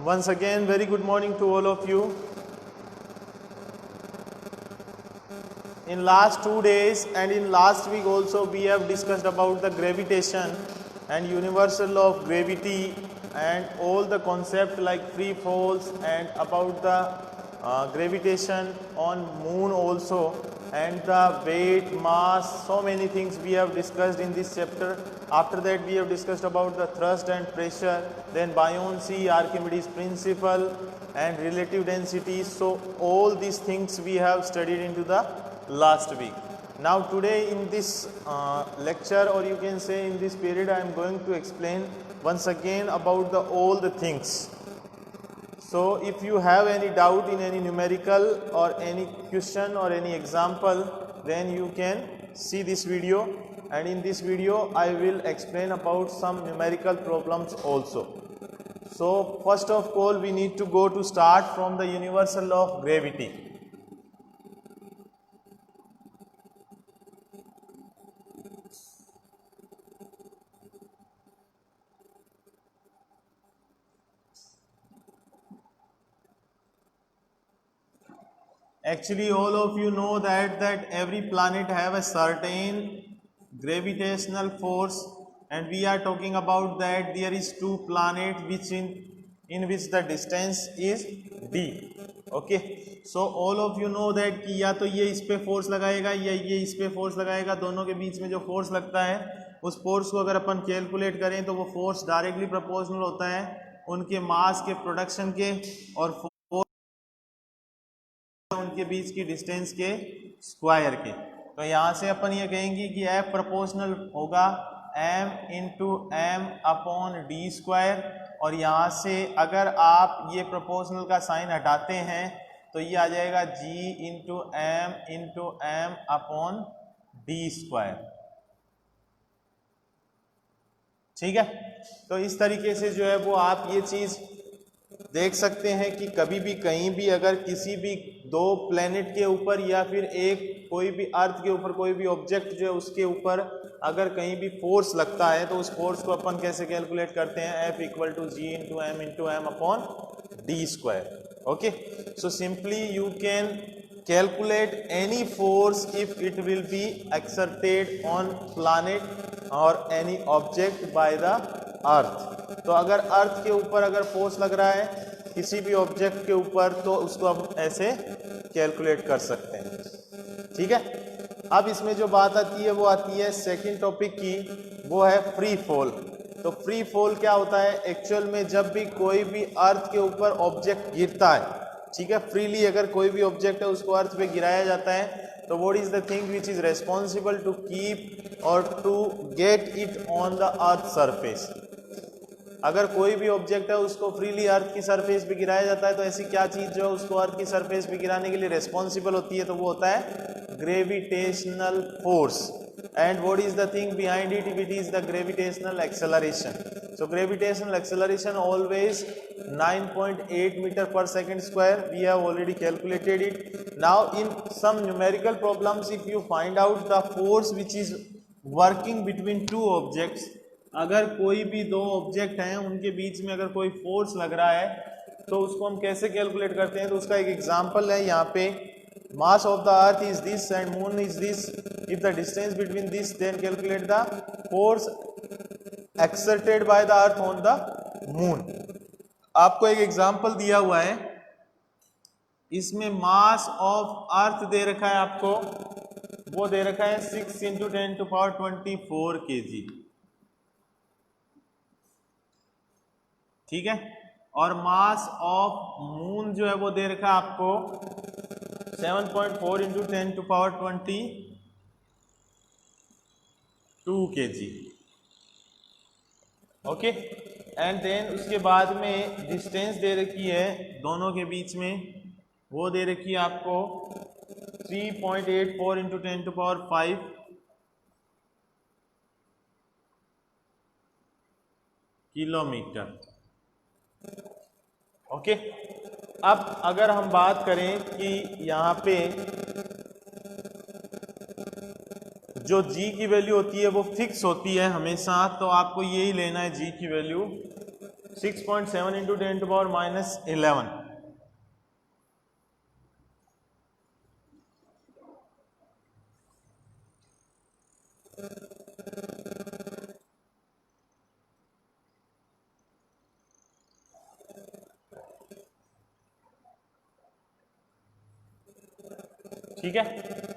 Once again, very good morning to all of you. In last 2 days and in last week also we have discussed about the gravitation and universal law of gravity and all the concept like free falls and about the gravitation on moon also and the weight, mass, so many things we have discussed in this chapter. After that we have discussed about the thrust and pressure, then buoyancy, Archimedes principle and relative density. So all these things we have studied into the last week. Now today in this lecture, or you can say in this period, I am going to explain once again about all the things. So if you have any doubt in any numerical or any question or any example, then you can see this video, and in this video I will explain about some numerical problems also. So first of all we need to go to start from the universal law of gravity. Actually all of you know that every planet have a certain gravitational force, and we are talking about that there is two planets which in which the distance is d. Okay, so all of you know that कि या तो ये इस पे force लगाएगा या ये इस पे फोर्स लगाएगा, दोनों के बीच में जो फोर्स लगता है उस फोर्स को अगर अपन कैलकुलेट करें तो वो फोर्स डायरेक्टली प्रोपोर्शनल होता है उनके मास के प्रोडक्शन के और उनके बीच की डिस्टेंस के स्क्वायर के। तो यहाँ से अपन ये कहेंगे कि F प्रोपोर्शनल होगा m into M upon D square, और यहाँ से अगर आप ये प्रोपोर्शनल का साइन हटाते हैं तो ये आ जाएगा G into M upon D square. ठीक है, तो इस तरीके से जो है वो आप ये चीज़ देख सकते हैं कि कभी भी कहीं भी अगर किसी भी दो प्लेनेट के ऊपर या फिर एक कोई भी अर्थ के ऊपर कोई भी ऑब्जेक्ट जो है उसके ऊपर अगर कहीं भी फोर्स लगता है तो उस फोर्स को अपन कैसे कैलकुलेट करते हैं, F equal to G into M upon D square. Okay, so simply you can calculate any force if it will be exerted on planet और any object by the earth. तो अगर अर्थ के ऊपर अगर फोर्स लग रहा है किसी भी ऑब्जेक्ट के ऊपर तो उसको हम ऐसे कैलकुलेट कर सकते हैं। ठीक है, अब इसमें जो बात आती है वो आती है सेकंड टॉपिक की, वो है फ्री फॉल। तो फ्री फॉल क्या होता है, एक्चुअल में जब भी कोई भी अर्थ के ऊपर ऑब्जेक्ट गिरता है, ठीक है, फ्रीली अगर कोई भी ऑब्जेक्ट है उसको अर्थ पे गिराया जाता है तो what is the thing which is responsible to keep और to get it on the earth surface. अगर कोई भी ऑब्जेक्ट है उसको फ्रीली अर्थ की सरफेस पे गिराया जाता है तो ऐसी क्या चीज़ जो है उसको अर्थ की सरफेस पे गिराने के लिए रेस्पॉन्सिबल होती है, तो वो होता है gravitational force. And what is the thing behind it, it is the gravitational acceleration. So gravitational acceleration always 9.8 metre पर second square, we have already calculated it. Now in some numerical problems if you find out the force which is working between two objects, अगर कोई भी दो object हैं उनके बीच में अगर कोई फोर्स लग रहा है तो उसको हम कैसे कैलकुलेट करते हैं, तो उसका एक एग्जांपल है यहाँ पे, mass of the earth is this and moon is this, if the distance between this then calculate the force exerted by the earth on the moon. आपको एक एग्जांपल दिया हुआ है, इसमें मास ऑफ अर्थ दे रखा है आपको, वो दे रखा है 6 इंटू 10⁻24 kg। ठीक है, और मास ऑफ मून जो है वो दे रखा है आपको 7.4 into 10⁻22 kg। Okay, and then उसके बाद में डिस्टेंस दे रखी है दोनों के बीच में, वो दे रखी है आपको 3.84 इंटू 10⁵ किलोमीटर। ओके, अब अगर हम बात करें कि यहाँ पे जो g की वैल्यू होती है वो फिक्स होती है हमेशा, तो आपको यही लेना है g की value 6.7 into 10 to power minus 11। ठीक है,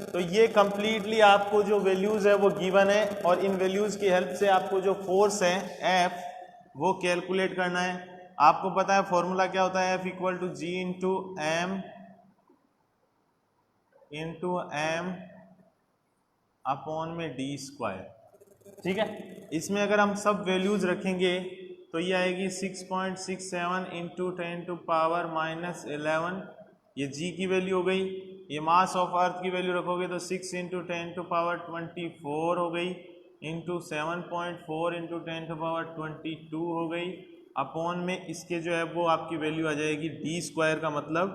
तो ये कंप्लीटली आपको जो वैल्यूज है वो गिवन है और इन वैल्यूज की हेल्प से आपको जो फोर्स है F वो कैलकुलेट करना है। आपको पता है फॉर्मूला क्या होता है, F equal to G into M upon में डी स्क्वायर। ठीक है, इसमें अगर हम सब वैल्यूज रखेंगे तो ये आएगी 6.67 इंटू 10 टू पावर माइनस 11, ये जी की वैल्यू हो गई। ये मास ऑफ अर्थ की वैल्यू रखोगे तो 6 इंटू 10 टू पावर 24 हो गई, इंटू 7.4 इंटू 10 टू पावर 22 हो गई, अपॉन में इसके जो है वो आपकी वैल्यू आ जाएगी डी स्क्वायर का मतलब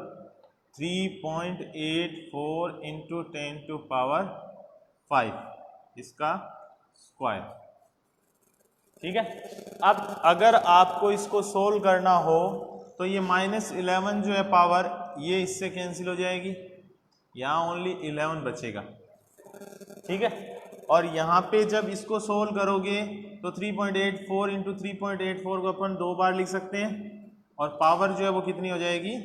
3.84 इंटू 10 टू पावर 5 इसका स्क्वायर। ठीक है, अब अगर आपको इसको सोल्व करना हो तो ये -11 जो है पावर ये इससे कैंसिल हो जाएगी, यहाँ ओनली 11 बचेगा। ठीक है, और यहाँ पे जब इसको सोल्व करोगे तो 3.84 इंटू 3.84 को अपन 2 बार लिख सकते हैं और पावर जो है वो कितनी हो जाएगी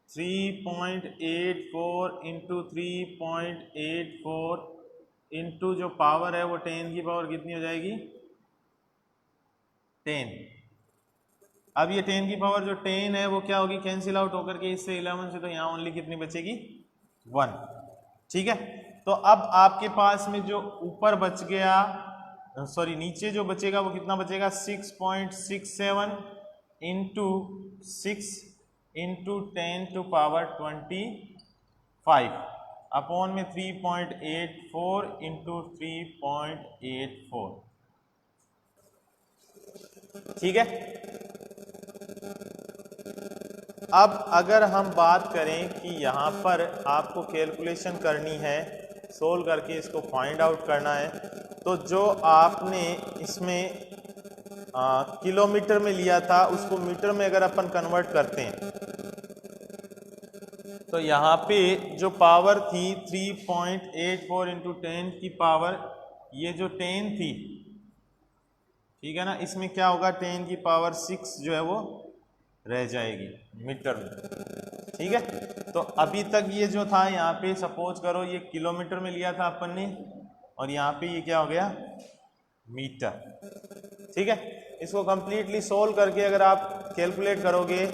3.84 इंटू 3.84 इंटू जो पावर है वो 10 की पावर कितनी हो जाएगी 10। अब ये 10 की पावर जो 10 है वो क्या होगी कैंसिल आउट होकर के इससे 11 से, तो यहाँ ओनली कितनी बचेगी 1। ठीक है, तो अब आपके पास में जो ऊपर बच गया, सॉरी नीचे जो बचेगा वो कितना बचेगा 6.67 into 6 into 10 to power 25 upon में 3.84 इंटू 3.84। ठीक है, अब अगर हम बात करें कि यहाँ पर आपको कैलकुलेशन करनी है, सोल्व करके इसको फाइंड आउट करना है, तो जो आपने इसमें किलोमीटर में लिया था उसको मीटर में अगर अपन कन्वर्ट करते हैं तो यहाँ पे जो पावर थी 3.84 इंटू 10 की पावर, ये जो 10 थी, ठीक है ना, इसमें क्या होगा 10 की पावर 6 जो है वो रह जाएगी मीटर में। ठीक है, तो अभी तक ये जो था यहाँ पे सपोज करो ये किलोमीटर में लिया था अपन ने और यहाँ पे ये क्या हो गया मीटर। ठीक है, इसको कंप्लीटली सोल्व करके अगर आप कैलकुलेट करोगे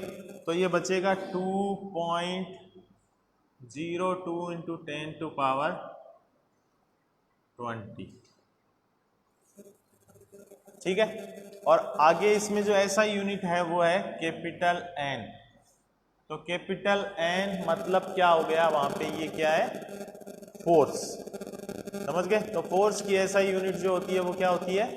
तो ये बचेगा 2.02 इंटू 10 टू पावर 20। ठीक है, और आगे इसमें जो ऐसा यूनिट है वो है कैपिटल एन। तो कैपिटल एन मतलब क्या हो गया, वहां पे ये क्या है फोर्स, समझ गए। तो फोर्स की ऐसा यूनिट जो होती है वो क्या होती है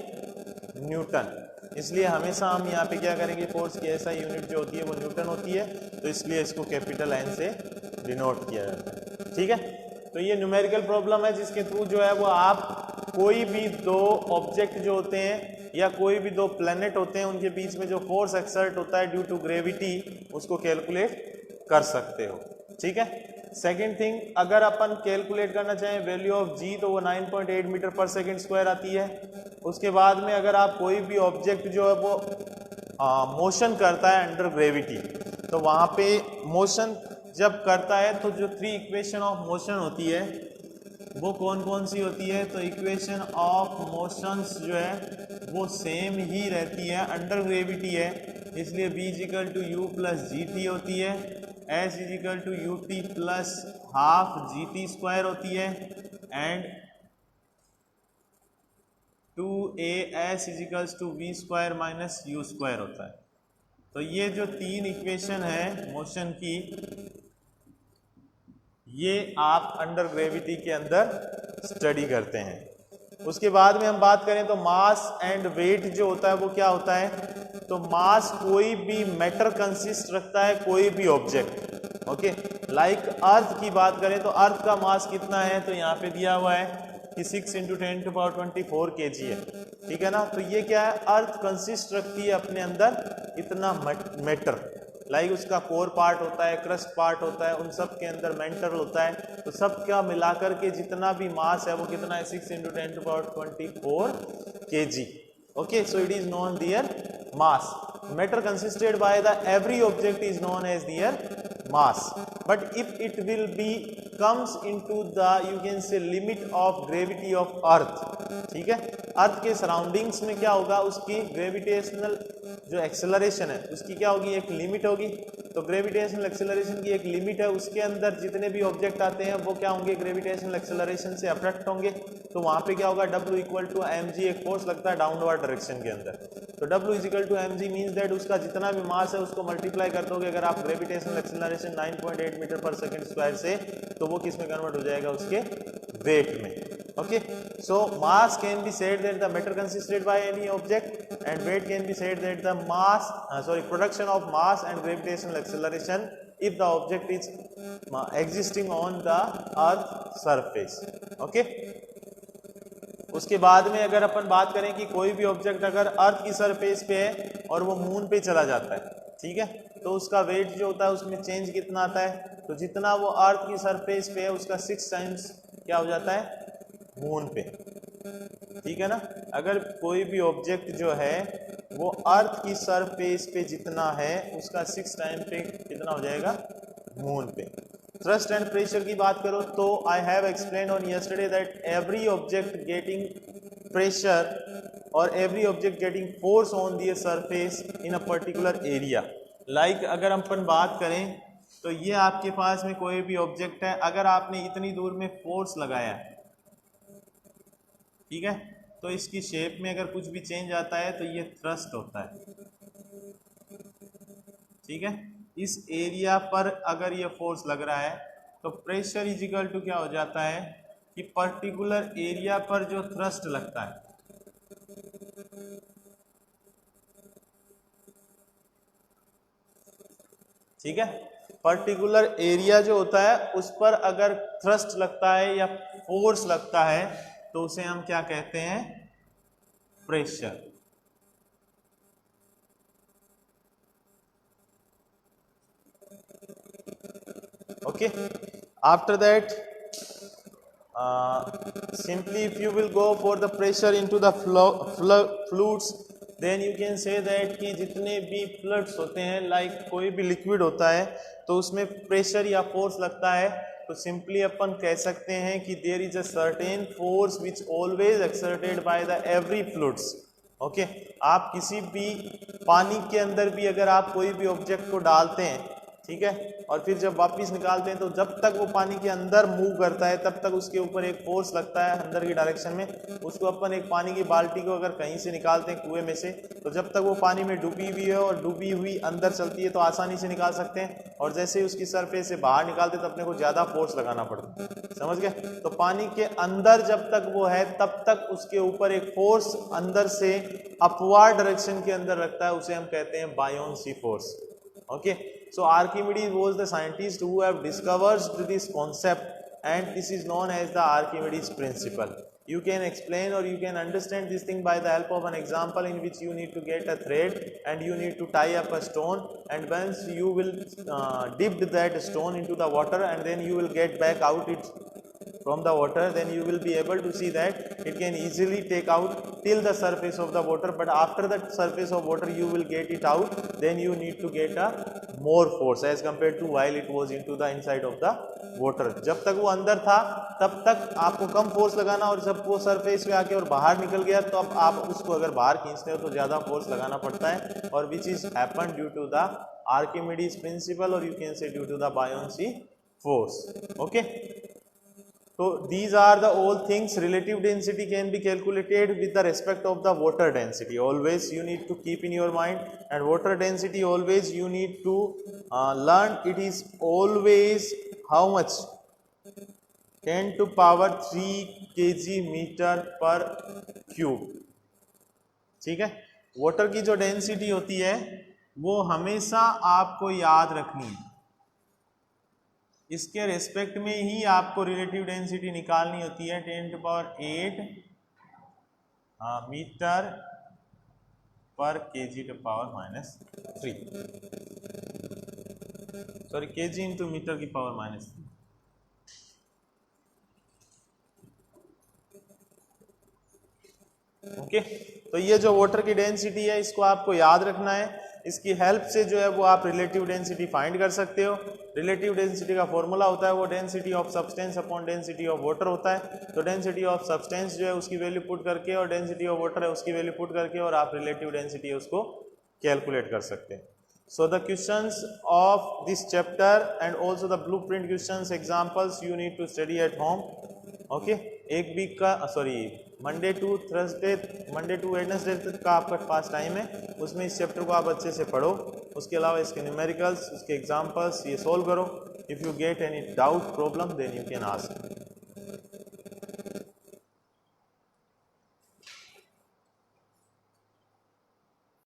न्यूटन, इसलिए हमेशा हम यहाँ पे क्या करेंगे फोर्स की ऐसा यूनिट जो होती है वो न्यूटन होती है, तो इसलिए इसको कैपिटल एन से डिनोट किया जाता है। ठीक है, तो ये न्यूमेरिकल प्रॉब्लम है जिसके थ्रू जो है वो आप कोई भी दो ऑब्जेक्ट जो होते हैं या कोई भी दो प्लैनेट होते हैं उनके बीच में जो फोर्स एक्सर्ट होता है ड्यू टू ग्रेविटी उसको कैलकुलेट कर सकते हो। ठीक है, सेकंड थिंग, अगर अपन कैलकुलेट करना चाहें वैल्यू ऑफ जी तो वो 9.8 मीटर पर सेकंड स्क्वायर आती है। उसके बाद में अगर आप कोई भी ऑब्जेक्ट जो है वो मोशन करता है अंडर ग्रेविटी, तो वहाँ पे मोशन जब करता है तो जो 3 इक्वेशन ऑफ मोशन होती है वो कौन कौन सी होती है, तो इक्वेशन ऑफ मोशंस जो है वो सेम ही रहती है, अंडर ग्रेविटी है, इसलिए b equal to U plus G T होती है, s equal to U T plus half G T square होती है, and 2as equals to V square minus U square होता है। तो ये जो 3 इक्वेशन है मोशन की, ये आप अंडर ग्रेविटी के अंदर स्टडी करते हैं। उसके बाद में हम बात करें तो मास एंड वेट जो होता है वो क्या होता है, तो मास कोई भी मैटर कंसिस्ट रखता है, कोई भी ऑब्जेक्ट। ओके, लाइक अर्थ की बात करें तो अर्थ का मास कितना है, तो यहाँ पे दिया हुआ है कि 6 इंटू 10 टू पावर 24 kg है। ठीक है ना। तो ये क्या है, अर्थ कंसिस्ट रखती है अपने अंदर इतना मैटर, लाइक उसका कोर पार्ट होता है, क्रस्ट पार्ट होता है, उन सब के अंदर मेंटल होता है। तो सब क्या मिलाकर के जितना भी मास है वो कितना है, 6 × 10⁴ kg। Okay, so it is known their mass. Matter consisted by the every object is known as their mass, but if it will be comes into the you can say limit of gravity of earth, ठीक है। अर्थ के surroundings में क्या होगा, उसकी gravitational जो acceleration है उसकी क्या होगी, एक लिमिट होगी। तो ग्रेविटेशनल एक्सेलरेशन की एक लिमिट है, उसके अंदर जितने भी ऑब्जेक्ट आते हैं वो क्या होंगे, ग्रेविटेशनल एक्सेलरेशन से अट्रैक्ट होंगे। तो वहां पे क्या होगा, W = mg एक फोर्स लगता है डाउनवर्ड डायरेक्शन के अंदर। तो W = mg मींस दैट उसका जितना भी मास है उसको मल्टीप्लाई कर दोगे अगर आप ग्रेविटेशनल एक्सेलरेशन 9.8 मीटर/सेकंड स्क्वायर से, तो वो किस में कन्वर्ट हो जाएगा, उसके वेट में। Okay, so mass can be said that the matter consisted by any object and weight can be said that the mass production of mass and gravitational acceleration if the object is existing on the earth surface। Okay, उसके बाद में अगर अपन बात करें कि कोई भी object अगर अर्थ की सरफेस पे है और वो मून पे चला जाता है, ठीक है, तो उसका वेट जो होता है उसमें चेंज कितना आता है, तो जितना वो अर्थ की सरफेस पे है उसका 6 टाइम्स क्या हो जाता है, मून पे। ठीक है ना। अगर कोई भी ऑब्जेक्ट जो है वो अर्थ की सरफेस पे जितना है उसका 6 टाइम पे कितना हो जाएगा, मून पे। थ्रस्ट एंड प्रेशर की बात करो तो I have explain on yesterday that every object getting pressure और every object getting force on the surface in a particular area. Like अगर हम अपन बात करें तो ये आपके पास में कोई भी ऑब्जेक्ट है, अगर आपने इतनी दूर में फोर्स लगाया है, ठीक है, तो इसकी शेप में अगर कुछ भी चेंज आता है तो ये थ्रस्ट होता है। ठीक है, इस एरिया पर अगर ये फोर्स लग रहा है तो प्रेशर इज इक्वल टू क्या हो जाता है कि पर्टिकुलर एरिया पर जो थ्रस्ट लगता है, ठीक है, पर्टिकुलर एरिया जो होता है उस पर अगर थ्रस्ट लगता है या फोर्स लगता है तो उसे हम क्या कहते हैं, pressure. okay, after that simply if you will go for the pressure into the fluids then you can say that कि जितने भी फ्लड्स होते हैं, लाइक कोई भी लिक्विड होता है तो उसमें प्रेशर या फोर्स लगता है, तो सिंपली अपन कह सकते हैं कि there is a certain force which always exerted by the every fluids. Okay, आप किसी भी पानी के अंदर भी अगर आप कोई भी ऑब्जेक्ट को डालते हैं, ठीक है, और फिर जब वापस निकालते हैं तो जब तक वो पानी के अंदर मूव करता है तब तक उसके ऊपर एक फोर्स लगता है अंदर की डायरेक्शन में। उसको अपन एक पानी की बाल्टी को अगर कहीं से निकालते हैं कुएं में से, तो जब तक वो पानी में डूबी हुई है और डूबी हुई अंदर चलती है तो आसानी से निकाल सकते हैं, और जैसे ही उसकी सरफेस से बाहर निकालते हैं तो अपने को ज़्यादा फोर्स लगाना पड़ता है। समझ गए? तो पानी के अंदर जब तक वो है तब तक उसके ऊपर एक फोर्स अंदर से अपवार्ड डायरेक्शन के अंदर रखता है, उसे हम कहते हैं buoyancy force. Okay, so Archimedes was the scientist who have discovered this concept, and this is known as the Archimedes principle. You can explain or you can understand this thing by the help of an example in which you need to get a thread and you need to tie up a stone, and once you will dip that stone into the water and then you will get back out it from the water, then you will be able to see that it can easily take out till the surface of the water, but after the surface of water you will get it out, then you need to get a more force as compared to while it was into the inside of the water। जब तक वो अंदर था तब तक आपको कम force लगाना, और जब वो सरफेस पे आके और बाहर निकल गया तो अब आप उसको अगर बाहर खींचते हो तो ज़्यादा फोर्स लगाना पड़ता है, और which is happen due to the Archimedes principle और you can say due to the buoyancy force. Okay, so these are the all things. Relative density can be calculated with the respect of the water density. Always you need to keep in your mind, and water density always you need to learn. It is always how much? 10 to power 3 kg meter per cube। ठीक है, water की जो density होती है वो हमेशा आपको याद रखनी है, इसके रेस्पेक्ट में ही आपको रिलेटिव डेंसिटी निकालनी होती है। 10 to power 8 मीटर पर kg to power minus 3, sorry kg into metre की पावर माइनस 3। ओके, तो ये जो वाटर की डेंसिटी है इसको आपको याद रखना है। इसकी हेल्प से जो है वो आप रिलेटिव डेंसिटी फाइंड कर सकते हो। रिलेटिव डेंसिटी का फॉर्मूला होता है वो density of substance upon density of water होता है। तो डेंसिटी ऑफ सब्सटेंस जो है उसकी वैल्यू पुट करके और डेंसिटी ऑफ वाटर है उसकी वैल्यू पुट करके और आप रिलेटिव डेंसिटी है उसको कैलकुलेट कर सकते हैं। So the questions of this chapter and also the blueprint questions examples you need to study at home. Okay, एक वीक का मंडे टू वेडनेसडे तक का आपका पास टाइम है, उसमें इस चैप्टर को आप अच्छे से पढ़ो। उसके अलावा इसके न्यूमेरिकल्स, इसके एग्जांपल्स ये सॉल्व करो। If you get any doubt problem then you can ask.